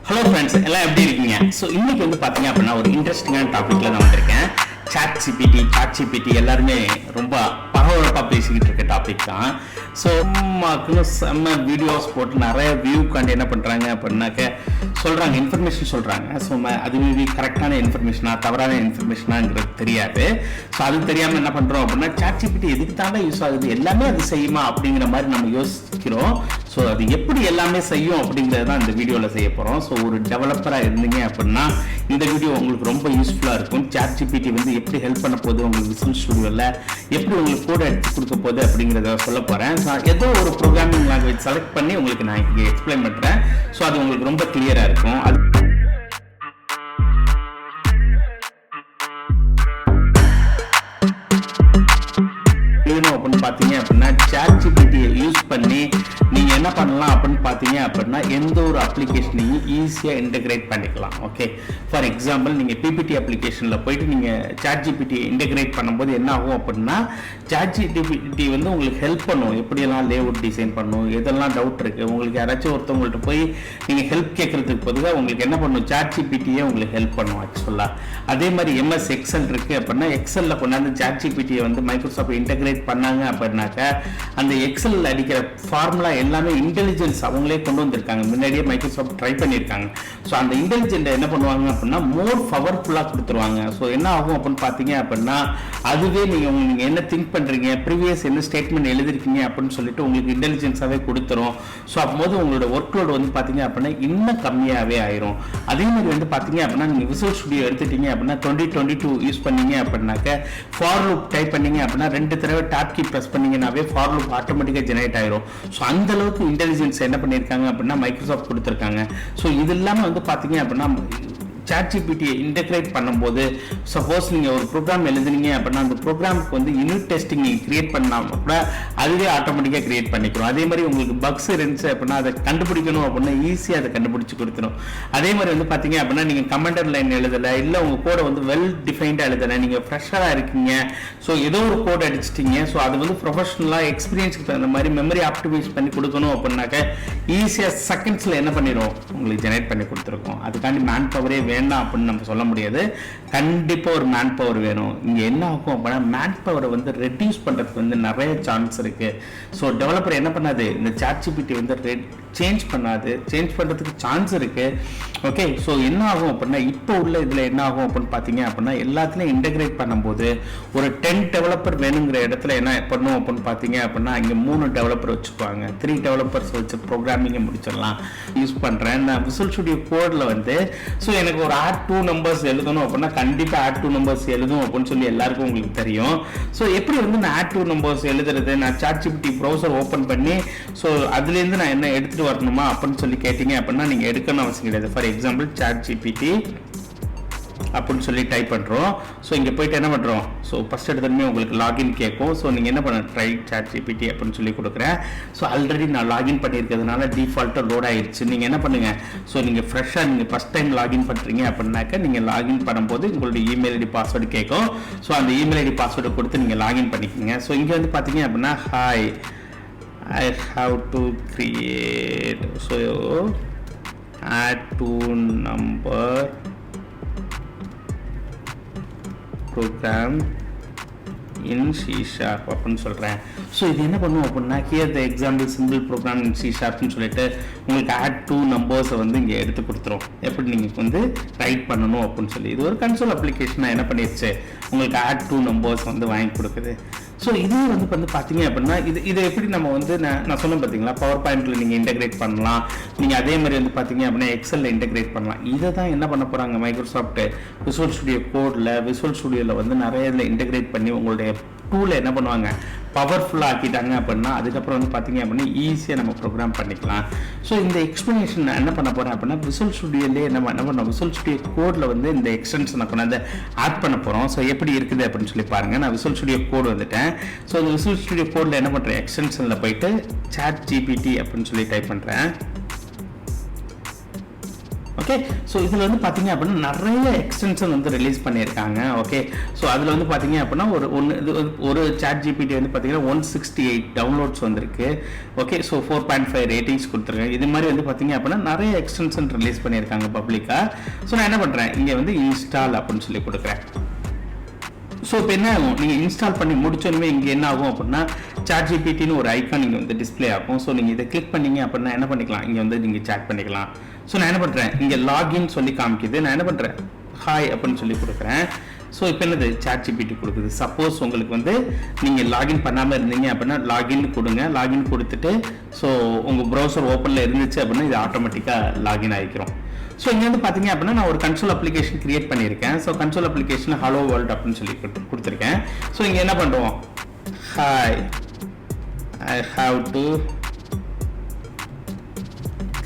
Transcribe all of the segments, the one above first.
Hello friends, எல்லாம் எப்படி இருக்கீங்க? ஸோ இன்னைக்கு வந்து பார்த்தீங்க அப்படின்னா ஒரு இன்ட்ரெஸ்டிங்கான டாப்பிக்கில் நான் வந்திருக்கேன். சாட் ஜிபிடி எல்லாருமே ரொம்ப பரபரப்பாக பேசிக்கிட்டு இருக்க டாபிக் தான். ஸோ அம்மாக்குன்னு செம்ம வீடியோஸ் போட்டு நிறைய வியூக்காண்டி என்ன பண்ணுறாங்க அப்படின்னாக்க சொல்கிறாங்க, இன்ஃபர்மேஷன் சொல்கிறாங்க. ஸோ அது மேபி கரெக்டான இன்ஃபர்மேஷனா தவறான இன்ஃபர்மேஷனாங்கிறது தெரியாது. ஸோ அது தெரியாமல் என்ன பண்ணுறோம் அப்படின்னா சாட் ஜிபிடி எதுக்கு தானே யூஸ் ஆகுது, எல்லாமே அது செய்யுமா அப்படிங்கிற மாதிரி நம்ம யோசிக்கிறோம். ஸோ அது எப்படி எல்லாமே செய்யும் அப்படிங்கிறது தான் இந்த வீடியோவில் செய்ய போகிறோம். ஸோ ஒரு டெவலப்பராக இருந்தீங்க அப்படின்னா இந்த வீடியோ உங்களுக்கு ரொம்ப யூஸ்ஃபுல்லாக இருக்கும். சாட் ஜிபிடி வந்து எப்படி ஹெல்ப் பண்ண போகுது உங்களுக்கு விசுவல் ஸ்டுடியோவில், எப்படி உங்களுக்கு கோட் எடுத்து கொடுக்க போகுது அப்படிங்கிறத சொல்ல போகிறேன். ஸோ ஏதோ ஒரு ப்ரோக்ராமிங் லாங்குவேஜ் செலக்ட் பண்ணி உங்களுக்கு நான் இங்கே எக்ஸ்பிளைன் பண்ணுறேன். ஸோ அது உங்களுக்கு ரொம்ப கிளியராக இருக்கும். அது அப்படின்னு பார்த்தீங்க அப்படின்னா சாட் ஜிபிடியை யூஸ் பண்ணி நீங்கள் என்ன பண்ணலாம் அப்படின்னு பார்த்தீங்க அப்படின்னா எந்த ஒரு அப்ளிகேஷனையும் ஈஸியாக இன்டெகிரேட் பண்ணிக்கலாம். ஓகே, ஃபார் எக்ஸாம்பிள் நீங்கள் பிபிடி அப்ளிகேஷனில் போயிட்டு நீங்கள் சாட் ஜிபிடி இன்டெகிரேட் பண்ணும்போது என்ன ஆகும் அப்படின்னா சாட் ஜிபிடி வந்து உங்களுக்கு ஹெல்ப் பண்ணும். எப்படியெல்லாம் லேஅவுட் டிசைன் பண்ணும், எதெல்லாம் டவுட் இருக்குது, உங்களுக்கு யாராச்சும் ஒருத்தவங்கள்ட்ட போய் நீங்கள் ஹெல்ப் கேட்குறதுக்கு பொதுவாக உங்களுக்கு என்ன பண்ணும், சாட் ஜிபிடியே உங்களுக்கு ஹெல்ப் பண்ணும் ஆக்சுவலாக. அதே மாதிரி MS எக்ஸல் இருக்குது அப்படின்னா எக்ஸலில் கொண்டாந்து சாட் ஜிபிடியை வந்து மைக்ரோசாஃப்ட் இன்டெகிரேட் பண்ணாங்க அப்படின்னாக்க அந்த எக்ஸல் அடிக்கிற ஃபார்முலா எல்லாமே இன்டெலிஜென்ஸ் அவங்களே கொண்டு வந்திருக்காங்க. முன்னாடியே மைக்ரோசாஃப்ட் ட்ரை பண்ணியிருக்காங்க. ஸோ அந்த இன்டெலிஜென்ட்டை என்ன பண்ணுவாங்க அப்படின்னா மோர் பவர்ஃபுல்லாக கொடுத்துருவாங்க. ஸோ என்ன ஆகும் அப்படின்னு பார்த்தீங்க அப்படின்னா அதுவே நீங்கள் என்ன திங்க் பண்ணுறீங்க, ப்ரீவியஸ் என்ன ஸ்டேட்மெண்ட் எழுதிருக்கீங்க அப்படின்னு சொல்லிட்டு உங்களுக்கு இன்டெலிஜென்ஸாகவே கொடுத்துரும். ஸோ அப்போது உங்களோட ஒர்க் லோடு வந்து பார்த்தீங்க அப்படின்னா இன்னும் கம்மியாகவே ஆயிரும். அதே மாதிரி வந்து பார்த்தீங்க அப்படின்னா நீங்கள் விசுவல் ஸ்டுடியோ எடுத்துட்டீங்க அப்படின்னா 2022 யூஸ் பண்ணீங்க அப்படின்னாக்க ஃபார் லூப் டைப் பண்ணீங்க அப்படின்னா 2 தடவை டாப் கீ ப்ரெஸ் பண்ணீங்கன்னாவே ஃபார் லூப் ஆட்டோமேட்டிக்காக ஜெனரேட் ஆயிரும். ஸோ அந்த அளவுக்கு இன்டெலிஜென்ஸ் என்ன பண்ணியிருக்காங்க அப்படின்னா மைக்ரோசாஃப்ட் கொடுத்துருக்காங்க. ஸோ இது இல்லாமல் வந்து பார்த்தீங்க அப்படின்னா சாட் ஜிபிடியை இன்டெகிரேட் பண்ணும்போது சப்போஸ் நீங்கள் ஒரு ப்ரோக்ராம் எழுதுனீங்க அப்படின்னா அந்த ப்ரோக்ராமுக்கு வந்து யூனிட் டெஸ்டிங் நீங்கள் கிரியேட் பண்ணால் கூட அதுவே ஆட்டோமேட்டிக்காக கிரியேட் பண்ணிக்கிறோம். அதே மாதிரி உங்களுக்கு பக்ஸ் இருந்துச்சு அப்படின்னா அதை கண்டுபிடிக்கணும் அப்படின்னா ஈஸியாக அதை கண்டுபிடிச்சி கொடுத்துரும். அதே மாதிரி வந்து பார்த்தீங்க அப்படின்னா நீங்கள் கமெண்டர் லைன் எழுதலை, இல்லை உங்கள் கோடை வந்து வெல் டிஃபைன்டாக எழுதலை, நீங்கள் ஃப்ரெஷ்ஷராக இருக்கீங்க, ஸோ ஏதோ ஒரு கோட் அடிச்சிட்டிங்க, ஸோ அது வந்து ப்ரொஃபஷனலாக எக்ஸ்பீரியன்ஸுக்கு தகுந்த மாதிரி மெமரி ஆப்டிமைஸ் பண்ணி கொடுக்கணும் அப்படின்னாக்க ஈஸியாக செகண்ட்ஸில் என்ன பண்ணிடும் உங்களுக்கு ஜெனரேட் பண்ணி கொடுத்துருக்கோம். அதுக்காண்டி மேன் பவரே வேண்டாம் அப்படின்னு நம்ம சொல்ல முடியாது. கண்டிப்பாக ஒரு மேன் பவர் வேணும். இங்கே என்ன ஆகும் அப்படின்னா மேன் பவரை வந்து ரெடியூஸ் பண்ணுறதுக்கு வந்து நிறைய சான்ஸ் இருக்குது. ஸோ டெவலப்பர் என்ன பண்ணாது, இந்த சாட் ஜிபிடி வந்து சேஞ்ச் பண்ணாது, சேஞ்ச் பண்ணுறதுக்கு சான்ஸ் இருக்குது. ஓகே, ஸோ என்ன ஆகும் அப்படின்னா இப்போ உள்ள இதில் என்ன ஆகும் அப்படின்னு பார்த்தீங்க அப்படின்னா எல்லாத்துலேயும் இன்டெகிரேட் பண்ணும்போது ஒரு 10 டெவலப்பர் வேணுங்கிற இடத்துல என்ன பண்ணும் அப்படின்னு பார்த்தீங்க அப்படின்னா இங்கே 3 டெவலப்பர் வச்சுக்குவாங்க. 3 டெவலப்பர்ஸ் வச்சு ப்ரோக்ராமிங்கை முடிச்சிடலாம். யூஸ் பண்ணுறேன் நான் விசுவல் ஸ்டுடியோ கோடில் வந்து. ஸோ எனக்கு ஒரு add 2 numbers எழுதணும் அப்படின்னா கண்டிப்பாக add 2 numbers எழுதும் அப்படின்னு சொல்லி எல்லாருக்கும் உங்களுக்கு தெரியும். ஸோ எப்படி வந்து நான் add 2 numbers எழுதுறது, நான் சாட் ஜிபிடி ப்ரௌசர் ஓப்பன் பண்ணி ஸோ அதுலேருந்து நான் என்ன எடுத்துகிட்டு வரணுமா அப்படின்னு சொல்லி கேட்டிங்க அப்படின்னா நீங்கள் எடுக்கணும் அவசியம் கிடையாது. ஃபார் எக்ஸாம்பிள் சாட் ஜிபிடி அப்படின்னு சொல்லி டைப் பண்ணுறோம். ஸோ இங்கே போயிட்டு என்ன பண்ணுறோம், ஸோ ஃபஸ்ட் எடுத்தோடனே உங்களுக்கு லாகின் கேட்கும். ஸோ நீங்கள் என்ன பண்ண ட்ரை சாட் ஜிபிடி அப்படின்னு சொல்லி கொடுக்குறேன். ஸோ ஆல்ரெடி நான் லாகின் பண்ணியிருக்கிறதுனால டிஃபால்ட்டாக லோட் ஆயிடுச்சு. நீங்கள் என்ன பண்ணுங்கள், ஸோ நீங்கள் ஃப்ரெஷ்ஷாக நீங்கள் ஃபஸ்ட் டைம் லாகின் பண்ணுறீங்க அப்படின்னாக்க நீங்கள் லாகின் பண்ணும்போது உங்களுடைய இமெயில் ஐடி பாஸ்வேர்டு கேட்கும். ஸோ அந்த இமெயில் ஐடி பாஸ்வேர்டை கொடுத்து நீங்கள் லாகின் பண்ணிக்கோங்க. ஸோ இங்கே வந்து பார்த்தீங்க அப்படின்னா hi I have to create so add to number program in C# அப்படின்னு சொல்கிறேன். ஸோ இது என்ன பண்ணுவோம் அப்படின்னா here the example simple program in C# சொல்லிட்டு உங்களுக்கு add 2 numbers வந்து இங்கே எடுத்து கொடுத்துரும். எப்படி நீங்கள் வந்து ரைட் பண்ணணும் அப்படின்னு சொல்லி இது ஒரு கன்சோல் அப்ளிகேஷனாக என்ன பண்ணிடுச்சு உங்களுக்கு add 2 numbers வந்து வாங்கி கொடுக்குது. ஸோ இதே வந்து பார்த்தீங்க அப்படின்னா இதை எப்படி நம்ம வந்து நான் சொன்னேன் பார்த்தீங்களா, பவர் பாயிண்டில் நீங்கள் இன்டெகிரேட் பண்ணலாம். நீங்கள் அதே மாதிரி வந்து பார்த்தீங்க அப்படின்னா எக்ஸலில் இன்டெகிரேட் பண்ணலாம். இதை தான் என்ன பண்ண போகிறாங்க மைக்ரோசாஃப்ட் விசுவல் ஸ்டுடியோ கோடில் விசுவல் ஸ்டுடியோவில் வந்து நிறைய இதில் இன்டெகிரேட் பண்ணி உங்களுடைய டூலை என்ன பண்ணுவாங்க பவர்ஃபுல்லாக ஆக்கிட்டாங்க அப்படின்னா அதுக்கப்புறம் வந்து பார்த்தீங்க அப்படின்னா ஈஸியாக நம்ம ப்ரோக்ராம் பண்ணிக்கலாம். ஸோ இந்த எக்ஸ்ப்ளனேஷன் நான் என்ன பண்ண போகிறேன் அப்படின்னா விசுவல் ஸ்டுடியோலே என்ன பண்ணோம் விசுவல் ஸ்டுடியோ கோடில் வந்து இந்த எக்ஸ்டென்ஷன் நான் கொண்டாந்து ஆட் பண்ண போகிறோம். ஸோ எப்படி இருக்குது அப்படின்னு சொல்லி பாருங்கள். நான் விசுவல் ஸ்டுடியோ கோடு வந்துட்டேன். ஸோ இந்த விசுவல் ஸ்டுடியோ கோடில் என்ன பண்ணுறேன், எக்ஸ்டென்ஷனில் போயிட்டு சாட் ஜிபிடி அப்படின்னு சொல்லி டைப் பண்ணுறேன். ஓகே. ஸோ இதில் வந்து பார்த்தீங்க அப்படின்னா நிறைய எக்ஸ்டென்ஷன் வந்து ரிலீஸ் பண்ணியிருக்காங்க. ஓகே. ஸோ அதில் வந்து பார்த்தீங்க அப்படின்னா ஒரு ChatGPT வந்து பார்த்தீங்கன்னா 168 டவுன்லோட்ஸ் வந்திருக்கு. ஓகே. ஸோ 4.5 ரேட்டிங்ஸ் கொடுத்துருக்கேன். இது மாதிரி வந்து பார்த்தீங்க அப்படின்னா நிறைய எக்ஸ்டென்ஷன் ரிலீஸ் பண்ணியிருக்காங்க பப்ளிக்காக. ஸோ நான் என்ன பண்ணுறேன், இங்கே வந்து இன்ஸ்டால் அப்படின்னு சொல்லி கொடுக்குறேன். ஸோ இப்போ என்ன ஆகும், நீங்கள் இன்ஸ்டால் பண்ணி முடிச்சோன்னே இங்கே என்ன ஆகும் அப்படின்னா ChatGPTன்னு ஒரு ஐக்கான் இங்கே வந்து டிஸ்பிளே ஆகும். ஸோ நீங்கள் இதை கிளிக் பண்ணீங்க அப்படின்னா என்ன பண்ணிக்கலாம், இங்கே வந்து நீங்கள் சேட் பண்ணிக்கலாம். ஸோ நான் என்ன பண்ணுறேன், இங்கே லாகின் சொல்லி காமிக்குது. நான் என்ன பண்ணுறேன், ஹாய் அப்படின்னு சொல்லி கொடுக்குறேன். ஸோ இப்போ என்னது ChatGPT கொடுக்குது. சப்போஸ் உங்களுக்கு வந்து நீங்கள் லாகின் பண்ணாமல் இருந்தீங்க அப்படின்னா லாகின் கொடுங்க. லாகின் கொடுத்துட்டு ஸோ உங்கள் ப்ரௌசர் ஓப்பனில் இருந்துச்சு அப்படின்னா இது ஆட்டோமேட்டிக்காக லாகின் ஆகிக்கிறோம். ஸோ இங்கே வந்து பார்த்தீங்க அப்படின்னா நான் ஒரு கன்சோல் அப்ளிகேஷன் கிரியேட் பண்ணியிருக்கேன். So console application hello world அப்படின்னு சொல்லி கொடுத்துருக்கேன். ஸோ இங்கே என்ன பண்ணுவோம், hi I have to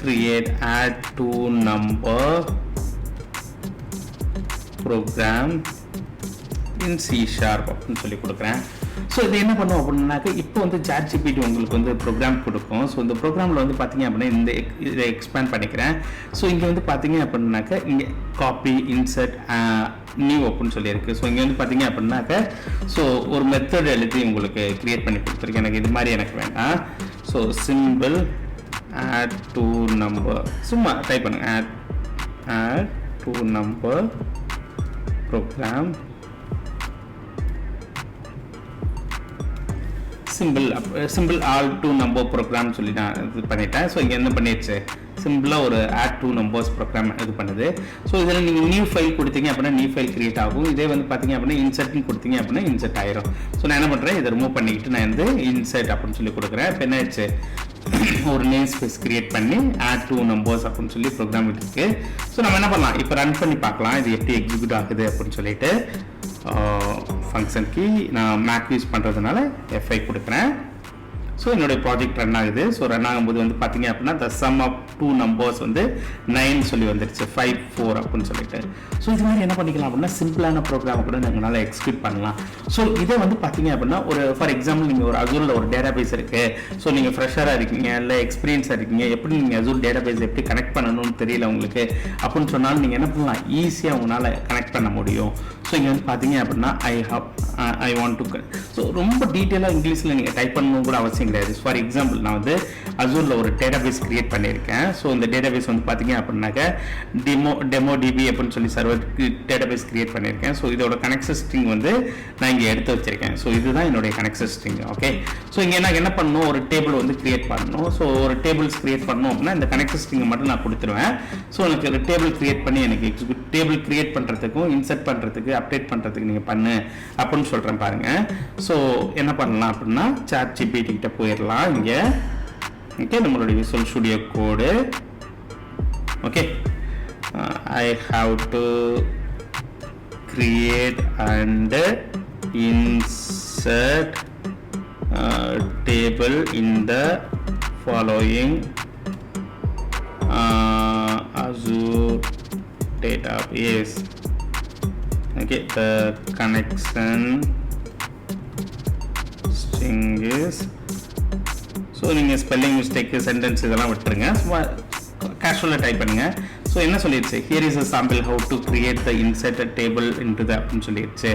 create add to number program in C# அப்படின்னு சொல்லி கொடுக்குறேன். ஸோ இது என்ன பண்ணுவோம் அப்படின்னாக்க இப்போ வந்து ChatGPT உங்களுக்கு வந்து ப்ரோக்ராம் கொடுக்கும். ஸோ இந்த ப்ரோக்ராமில் வந்து பார்த்தீங்க அப்படின்னா இதை எக்ஸ்பேண்ட் பண்ணிக்கிறேன். ஸோ இங்கே வந்து பார்த்தீங்க அப்படின்னாக்க இங்கே காப்பி இன்சர்ட் நியூ அப்படின்னு சொல்லியிருக்கு. ஸோ இங்கே வந்து பார்த்தீங்க அப்படின்னாக்க ஸோ ஒரு மெத்தட் எழுதி உங்களுக்கு க்ரியேட் பண்ணி கொடுத்துருக்கேன். எனக்கு இது மாதிரி எனக்கு வேண்டாம். So simple add to number, சும்மா டைப் பண்ணுங்க, add to number program simple add to number program சொல்லி நான் இது பண்ணிட்டேன். ஸோ இங்கே என்ன பண்ணிடுச்சு, சிம்பிளாக ஒரு ஆட் டூ நம்பர்ஸ் ப்ரோக்ராம் இது பண்ணுது. ஸோ இதில் நீங்கள் நியூ ஃபைல் கொடுத்தீங்க அப்படின்னா நியூ ஃபைல் கிரியேட் ஆகும். இதே வந்து பார்த்தீங்க அப்படின்னா இன்சர்ட்னு கொடுத்தீங்க அப்படின்னா இன்சர்ட் ஆயிரும். ஸோ நான் என்ன பண்ணுறேன், இதை ரிமூவ் பண்ணிக்கிட்டு நான் வந்து இன்சர்ட் அப்படின்னு சொல்லி கொடுக்குறேன். இப்போ என்ன ஆயிடுச்சு, ஒரு நேம் ஸ்பேஸ் கிரியேட் பண்ணி ஆட் டூ நம்பர்ஸ் அப்படின்னு சொல்லி ப்ரோக்ராம் இருக்கு. ஸோ நம்ம என்ன பண்ணலாம், இப்போ ரன் பண்ணி பார்க்கலாம் இது எப்படி எக்ஸிக்யூட் ஆகுது அப்படின்னு சொல்லிட்டு. ஃபங்க்ஷன் கீ நான் மேக் யூஸ் பண்ணுறதுனால F5 கொடுக்குறேன். ஸோ என்னுடைய ப்ராஜெக்ட் ரன் ஆகுது. ஸோ ரன் ஆகும்போது வந்து பார்த்தீங்க அப்படின்னா the sum of two numbers வந்து 9 சொல்லி வந்துருச்சு, 5 4 அப்படின்னு சொல்லிட்டு. ஸோ இது மாதிரி என்ன பண்ணிக்கலாம் அப்படின்னா சிம்பிளான ப்ரோக்ராம் கூட நம்மளால் எக்ஸிக்யூட் பண்ணலாம். ஸோ இதை வந்து பார்த்தீங்க அப்படின்னா ஒரு ஃபார் எக்ஸாம்பிள் நீங்கள் ஒரு அசூரில் ஒரு டேட்டா பேஸ் இருக்குது. ஸோ நீங்கள் ஃப்ரெஷராக இருக்கீங்க இல்லை எக்ஸ்பீரியன்ஸாக இருக்கீங்க, எப்படி நீங்கள் அசூர் டேட்டா பேஸ் எப்படி கனெக்ட் பண்ணணும்னு தெரியல உங்களுக்கு அப்படின்னு சொன்னாலும் நீங்கள் என்ன பண்ணலாம், ஈஸியாக உங்களால் கனெக்ட் பண்ண முடியும். ஸோ இங்கே வந்து பார்த்தீங்க அப்படின்னா ஐ வாண்ட் டு ஸோ ரொம்ப டீட்டெயிலாக இங்கிலீஷில் நீங்கள் டைப் பண்ணணும் கூட அவசியம் கிடையாது. ஃபார் எக்ஸாம்பிள் நான் வந்து அசூரில் ஒரு டேட்டா பேஸ் கிரியேட் பண்ணியிருக்கேன். ஸோ இந்த டேட்டா பேஸ் வந்து பார்த்தீங்க அப்படின்னாக்க டெமோ டிபி அப்படின்னு சொல்லி சர்வர் டேட்டா பேஸ் கிரியேட் பண்ணியிருக்கேன். ஸோ இதோட கனெக்ஷன் ஸ்ட்ரிங் வந்து நான் இங்கே எடுத்து வச்சிருக்கேன். ஸோ இதுதான் என்னுடைய கனெக்ஷன் ஸ்ட்ரிங். ஓகே. ஸோ இங்கே என்ன பண்ணணும், ஒரு டேபிள் வந்து கிரியேட் பண்ணணும். ஸோ ஒரு டேபிள்ஸ் கிரியேட் பண்ணணும் அப்படின்னா இந்த கனெக்ஷன் ஸ்ட்ரிங்கை மட்டும் நான் கொடுத்துருவேன். ஸோ எனக்கு ஒரு டேபிள் கிரியேட் பண்ணி எனக்கு டேபிள் கிரியேட் பண்ணுறதுக்கும் இன்சர்ட் பண்ணுறதுக்கு அப்டேட் பண்ணுறதுக்கு நீங்கள் பண்ணு அப்படின்னு சொல்கிறேன் பாருங்கள். ஸோ என்ன பண்ணலாம் அப்படின்னா ChatGPT கிட்ட போயிடலாம். இங்கே ஓகே நம்மளுடைய visual studio code. Okay I have to create and insert table in the following Azure database. Okay, the connection string is so நீங்கள் ஸ்பெல்லிங் மிஸ்டேக்கு சென்டென்ஸ் இதெல்லாம் விட்டுருங்க, சும்மா கேஷுவலாக டைப் பண்ணுங்கள். ஸோ என்ன சொல்லிடுச்சு, here is a sample how to create the insert table into the அப்படின்னு சொல்லிடுச்சு.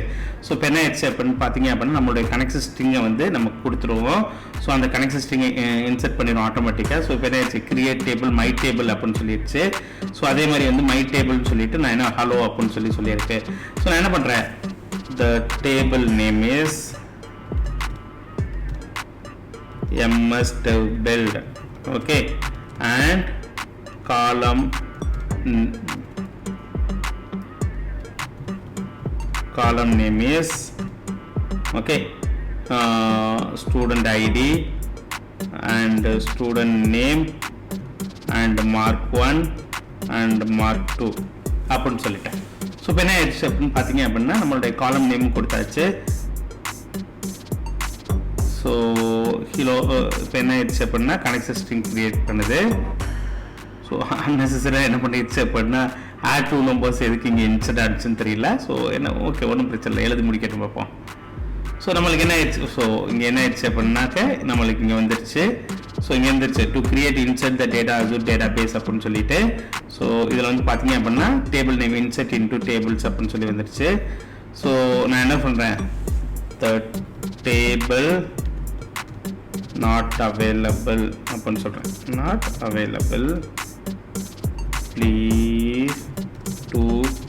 ஸோ இப்போ என்ன ஆயிடுச்சு அப்படின்னு பார்த்தீங்க அப்படின்னா நம்மளுடைய கனெக்ஷன் ஸ்ட்ரிங்கை வந்து நமக்கு கொடுத்துருவோம். ஸோ அந்த கனெக்ஷன் ஸ்ட்ரிங்கை இன்சர்ட் பண்ணிடும் ஆட்டோமேட்டிக்காக. ஸோ இப்போ என்ன ஆயிடுச்சு, கிரியேட் டேபிள் மை டேபிள் அப்படின்னு சொல்லிடுச்சு. ஸோ அதே மாதிரி வந்து மை டேபிள்னு சொல்லிட்டு நான் என்ன ஹலோ அப்படின்னு சொல்லியிருக்கு. ஸோ நான் என்ன பண்ணுறேன், the table name is MSDEVBUILD. Okay, and column name is okay, student ID and student name and mark 1 and mark 2 அப்படின்னு சொல்லிட்டேன். ஸோ இப்போ என்ன ஆயிடுச்சு அப்படின்னு பார்த்தீங்க அப்படின்னா நம்மளுடைய காலம் நேம் கொடுத்தாச்சு. ஸோ இப்போ என்ன ஆயிடுச்சு அப்படின்னா கனெக்ஷன் ஸ்ட்ரிங் கிரியேட் பண்ணுது. ஸோ அன்னெசரியாக என்ன பண்ணிடுச்சு அப்படின்னா ஆட் டூ நம்பர்ஸ் எதுக்கு இங்கே இன்சர்ட் ஆகிடுச்சுன்னு தெரியல. ஸோ என்ன ஓகே ஒன்றும் பிரச்சனை இல்லை, எழுதி முடிக்கட்டும் பார்ப்போம். ஸோ நம்மளுக்கு என்ன ஆயிடுச்சு, ஸோ இங்கே என்ன ஆயிடுச்சு அப்படின்னாக்க நம்மளுக்கு இங்கே வந்துடுச்சு ஸோ இங்கே இருந்துச்சு to create insert the data Azure database அப்படின்னு சொல்லிட்டு. ஸோ இதில் வந்து பார்த்தீங்க அப்படின்னா table name insert into tables அப்படின்னு சொல்லி வந்துருச்சு. ஸோ நான் என்ன பண்ணுறேன், த டேபிள் நாட் அவைலபிள் அப்படின்னு சொல்கிறேன். Not available, please to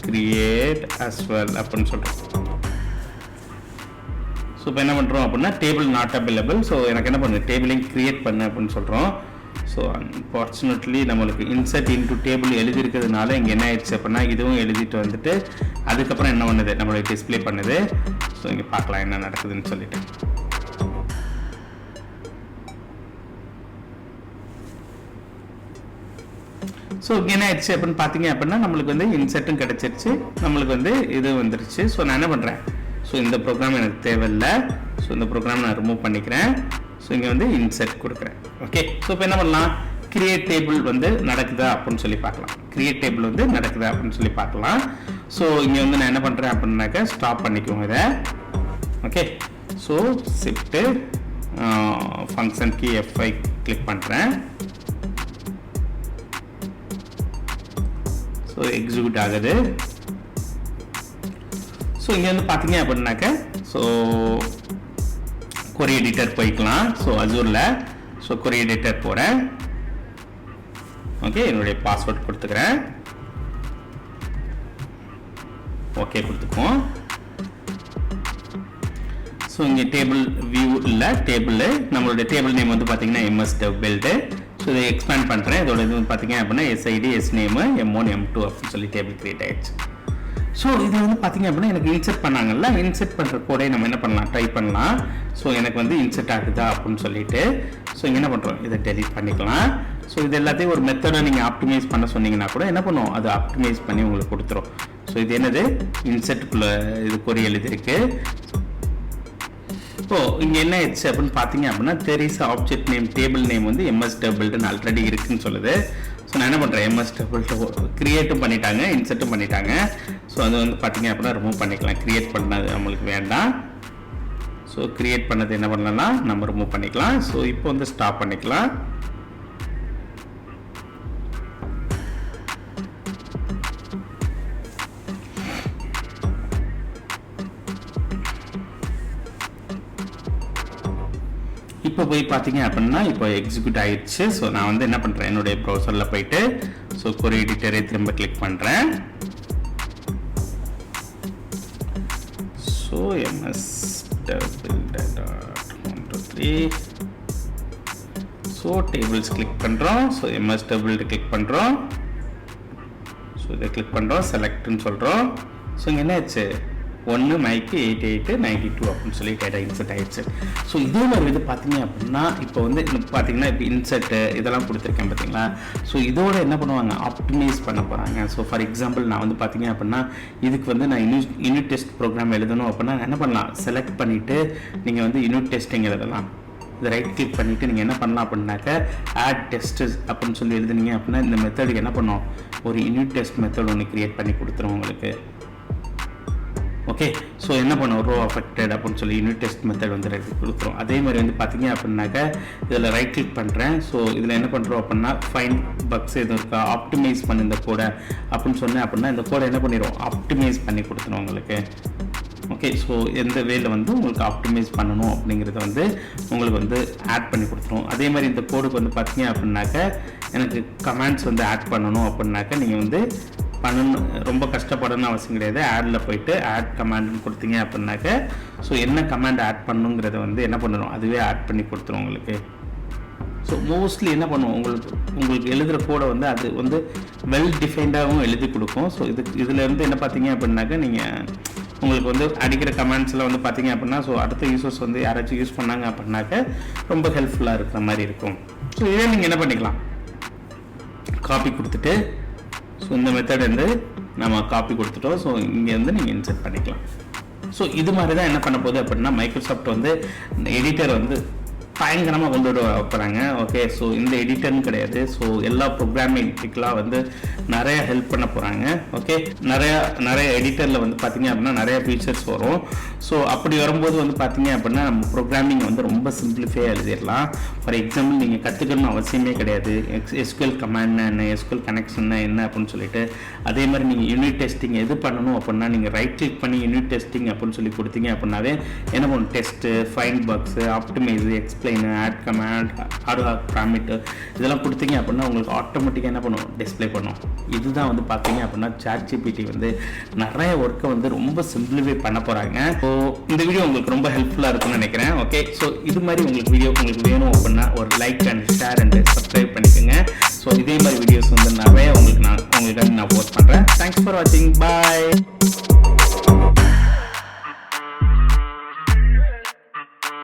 create as well அப்படின்னு சொல்கிறேன். ஸோ இப்போ என்ன பண்ணுறோம் அப்படின்னா டேபிள் நாட் அவைலபிள். ஸோ எனக்கு என்ன பண்ணு, டேபிளையும் கிரியேட் பண்ணு அப்படின்னு சொல்கிறோம். ஸோ அன்ஃபார்ச்சுனேட்லி நம்மளுக்கு இன்சர்ட் இன்டு டேபிள் எழுதிருக்கிறதுனால இங்கே என்ன ஆயிடுச்சு அப்படின்னா இதுவும் எழுதிட்டு வந்துட்டு அதுக்கப்புறம் என்ன பண்ணுது, நம்மளுக்கு டிஸ்பிளே பண்ணுது. ஸோ இங்கே பார்க்கலாம் என்ன நடக்குதுன்னு சொல்லிட்டு. ஸோ இங்கே என்ன ஆயிடுச்சு அப்படின்னு பார்த்தீங்க அப்படின்னா நம்மளுக்கு வந்து இன்சர்ட்டும் கிடச்சிருச்சு, நம்மளுக்கு வந்து இது வந்துருச்சு. ஸோ நான் என்ன பண்ணுறேன், ஸோ இந்த ப்ரோக்ராம் எனக்கு தேவையில்லை. ஸோ இந்த ப்ரோக்ராம் நான் ரிமூவ் பண்ணிக்கிறேன். ஸோ இங்கே வந்து இன்சர்ட் கொடுக்குறேன். ஓகே, ஸோ இப்போ என்ன பண்ணலாம், கிரியேட் டேபிள் வந்து நடக்குதா அப்படின்னு சொல்லி பார்க்கலாம். கிரியேட் டேபிள் வந்து நடக்குதா அப்படின்னு சொல்லி பார்க்கலாம். ஸோ இங்கே வந்து நான் என்ன பண்ணுறேன் அப்படின்னாக்கா ஸ்டாப் பண்ணிக்குவோம் இதை. Okay, so shift function key F5 click பண்ணுறேன். ஸோ எக்ஸிக்யூட் ஆகுது. ஸோ இங்கே வந்து பார்த்தீங்க அப்படின்னாக்க ஸோ கொரி எடிட்டர் போய்க்கலாம். ஸோ அசூரில் ஸோ கொரி எடிட்டர் போகிறேன். ஓகே, என்னுடைய பாஸ்வேர்ட் கொடுத்துக்கிறேன். ஓகே கொடுத்துக்குவோம். ஸோ இங்கே டேபிள் வியூ இல்லை, டேபிள் நம்மளுடைய டேபிள் நேம் வந்து பார்த்தீங்கன்னா MSDEVBUILD. ஸோ இதை எக்ஸ்பேண்ட் பண்ணுறேன். இதோட இது வந்து பார்த்தீங்க அப்படின்னா SID SNAME M1 M2 அப்படின்னு சொல்லி டேபிள் கிரியேட் ஆயிடுச்சு. ஸோ இது வந்து பார்த்தீங்க அப்படின்னா எனக்கு இன்சர்ட் பண்ணாங்கல்ல, இன்சர்ட் பண்ணுற கோடை நம்ம என்ன பண்ணலாம், ட்ரை பண்ணலாம். ஸோ எனக்கு வந்து இன்சர்ட் ஆகுதா அப்படின்னு சொல்லிட்டு ஸோ இங்கே என்ன பண்ணுறோம், இதை டெலிட் பண்ணிக்கலாம். ஸோ இது எல்லாத்தையும் ஒரு மெத்தடை நீங்கள் ஆப்டிமைஸ் பண்ண சொன்னீங்கன்னா கூட என்ன பண்ணுவோம், அது ஆப்டிமைஸ் பண்ணி உங்களுக்கு கொடுத்துரும். ஸோ இது என்னது, இன்சர்ட்டுக்குள்ளே இது கொரி எழுதிருக்கு. ஸோ இங்கே என்ன ஆயிடுச்சு அப்படின்னு பார்த்தீங்க அப்படின்னா தெரிஸ் ஆப்ஜெக்ட் நேம் டேபிள் நேம் வந்து MSDEVBUILD ஆல்ரெடி இருக்குன்னு சொல்லுது. ஸோ நான் என்ன பண்ணுறேன், MSDEVBUILD கிரியேட்டும் பண்ணிட்டாங்க, இன்சர்ட்டும் பண்ணிட்டாங்க. ஸோ அது வந்து பார்த்தீங்க அப்படின்னா ரிமூவ் பண்ணிக்கலாம். கிரியேட் பண்ணது நம்மளுக்கு வேண்டாம். ஸோ கிரியேட் பண்ணது என்ன பண்ணலாம், நம்ம ரிமூவ் பண்ணிக்கலாம். ஸோ இப்போ வந்து ஸ்டாப் பண்ணிக்கலாம். இப்போ போய் பார்த்தீங்க அப்படின்னா இப்போ எக்ஸிக்யூட் ஆயிடுச்சு. ஸோ நான் வந்து என்ன பண்ணுறேன், என்னுடைய ப்ரௌசரில் போயிட்டு ஸோ கொரி எடிட்டரை திரும்ப கிளிக் பண்ணுறேன். So MSDEVBUILD.123 so tables click பண்ணுறோம். ஸோ MSDEVBUILD கிளிக் பண்ணுறோம். ஸோ இதை கிளிக் பண்ணுறோம், செலக்ட்னு சொல்கிறோம். ஸோ இங்கே என்ன ஆச்சு, 1 மைக்கு 8892 அப்படின்னு சொல்லி டேட்டா இன்சர்ட் ஆயிடுச்சு. ஸோ இதே மாதிரி இது பார்த்தீங்க அப்படின்னா இப்போ வந்து பார்த்தீங்கன்னா இப்போ இன்சர்ட்டு இதெல்லாம் கொடுத்துருக்கேன் பார்த்தீங்களா. ஸோ இதோட என்ன பண்ணுவாங்க, ஆப்டிமைஸ் பண்ண போகிறாங்க. ஸோ ஃபார் எக்ஸாம்பிள் நான் வந்து பார்த்தீங்க அப்படின்னா இதுக்கு வந்து நான் யூனிட் டெஸ்ட் ப்ரோக்ராம் எழுதணும் அப்படின்னா என்ன பண்ணலாம், செலக்ட் பண்ணிவிட்டு நீங்கள் வந்து யூனிட் டெஸ்டிங் எழுதலாம். இதை ரைட் கிளிக் பண்ணிவிட்டு நீங்கள் என்ன பண்ணலாம் அப்படின்னாக்க ஆட் டெஸ்டஸ் அப்படின்னு சொல்லி எழுதுனீங்க அப்படின்னா இந்த மெத்தடுக்கு என்ன பண்ணும், ஒரு யூனிட் டெஸ்ட் மெத்தட் ஒன்று கிரியேட் பண்ணி கொடுத்துரும் உங்களுக்கு. ஓகே, ஸோ என்ன பண்ணும், ரோ அஃபெக்டட் அப்படின்னு சொல்லி யூனிட் டெஸ்ட் மெத்தட் வந்து கொடுத்துரும். அதே மாதிரி வந்து பார்த்தீங்க அப்படின்னாக்க இதில் ரைட் கிளிக் பண்ணுறேன். ஸோ இதில் என்ன பண்ணுறோம் அப்படின்னா ஃபைன் பக்ஸ் எதுவும் இருக்கா, ஆப்டிமைஸ் பண்ணி இந்த கோடை அப்படின்னு சொன்னேன் அப்படின்னா இந்த கோடை என்ன பண்ணிடும், ஆப்டிமைஸ் பண்ணி கொடுத்துரும் உங்களுக்கு. ஓகே, ஸோ எந்த வேல வந்து உங்களுக்கு ஆப்டிமைஸ் பண்ணணும் அப்படிங்கிறத வந்து உங்களுக்கு வந்து ஆட் பண்ணி கொடுத்துரும். அதே மாதிரி இந்த கோடுக்கு வந்து பார்த்தீங்க அப்படின்னாக்க எனக்கு கமெண்ட்ஸ் வந்து ஆட் பண்ணணும் அப்படின்னாக்க நீங்கள் வந்து பண்ணணும், ரொம்ப கஷ்டப்படணும்னு அவசியம் கிடையாது. ஆடில் போயிட்டு ஆட் கமாண்ட்னு கொடுத்தீங்க அப்படின்னாக்க ஸோ என்ன கமாண்ட் ஆட் பண்ணுங்கிறத வந்து என்ன பண்ணணும், அதுவே ஆட் பண்ணி கொடுத்துரும் உங்களுக்கு. ஸோ மோஸ்ட்லி என்ன பண்ணுவோம், உங்களுக்கு எழுதுகிற கோடை வந்து அது வந்து வெல் டிஃபைன்டாகவும் எழுதி கொடுக்கும். ஸோ இதுலேருந்து என்ன பார்த்தீங்க அப்படின்னாக்க நீங்கள் உங்களுக்கு வந்து அடிக்கிற கமெண்ட்ஸில் வந்து பார்த்தீங்க அப்படின்னா ஸோ அடுத்த யூசர்ஸ் வந்து யாராச்சும் யூஸ் பண்ணாங்க அப்படின்னாக்க ரொம்ப ஹெல்ப்ஃபுல்லாக இருக்கிற மாதிரி இருக்கும். ஸோ இதே நீங்கள் என்ன பண்ணிக்கலாம், காப்பி கொடுத்துட்டு ஸோ இந்த மெத்தட் வந்து நம்ம காப்பி கொடுத்துட்டோம். ஸோ இங்கே வந்து நீங்கள் இன்சர்ட் பண்ணிக்கலாம். ஸோ இது மாதிரி தான் என்ன பண்ண போகுது அப்படின்னா மைக்ரோசாஃப்ட் வந்து எடிட்டர் வந்து பயங்கரமாக கொண்டு வர போகிறாங்க. ஓகே, ஸோ இந்த எடிட்டர்னு கிடையாது, ஸோ எல்லா ப்ரோக்ராமிங்லாம் வந்து நிறைய ஹெல்ப் பண்ண போகிறாங்க. ஓகே, நிறைய எடிட்டரில் வந்து பார்த்தீங்க அப்படின்னா நிறைய ஃபீச்சர்ஸ் வரும். ஸோ அப்படி வரும்போது வந்து பார்த்தீங்க அப்படின்னா நம்ம ப்ரோக்ராமிங் வந்து ரொம்ப சிம்பிளிஃபையாக எழுதிடலாம். ஃபார் எக்ஸாம்பிள் நீங்கள் கற்றுக்கணும்னு அவசியமே கிடையாது. எஸ்கியூஎல் கமாண்ட்னா என்ன, எஸ்கியூஎல் கனெக்ஷன்னா என்ன அப்படின்னு சொல்லிட்டு, அதே மாதிரி நீங்கள் யூனிட் டெஸ்டிங் எது பண்ணணும் அப்படின்னா நீங்கள் ரைட் கிளிக் பண்ணி யூனிட் டெஸ்டிங் அப்படின்னு சொல்லி கொடுத்தீங்க அப்படின்னாவே என்ன பண்ணும், test, find bugs, optimise, explain, add command, add prompt இதெல்லாம் கொடுத்தீங்க அப்படின்னா உங்களுக்கு ஆட்டோமேட்டிக்காக என்ன பண்ணும், டிஸ்பிளே பண்ணும். இதுதான் வந்து பார்த்தீங்க அப்படின்னா ChatGPT வந்து நிறைய ஒர்க்கை வந்து ரொம்ப சிம்பிளிஃபை பண்ண போகிறாங்க. ஸோ இந்த வீடியோ உங்களுக்கு ரொம்ப ஹெல்ப்ஃபுல்லாக இருக்கும்னு நினைக்கிறேன். ஓகே, ஸோ இது மாதிரி உங்களுக்கு வீடியோ உங்களுக்கு வேணும் அப்படின்னா ஒரு like and share and subscribe பண்ணிக்கோங்க. ஸோ இதே மாதிரி வீடியோஸ் வந்து நிறைய உங்களுக்கு நான் போஸ்ட் பண்ணுறேன். தேங்க்ஸ் ஃபார் வாட்சிங். பாய்.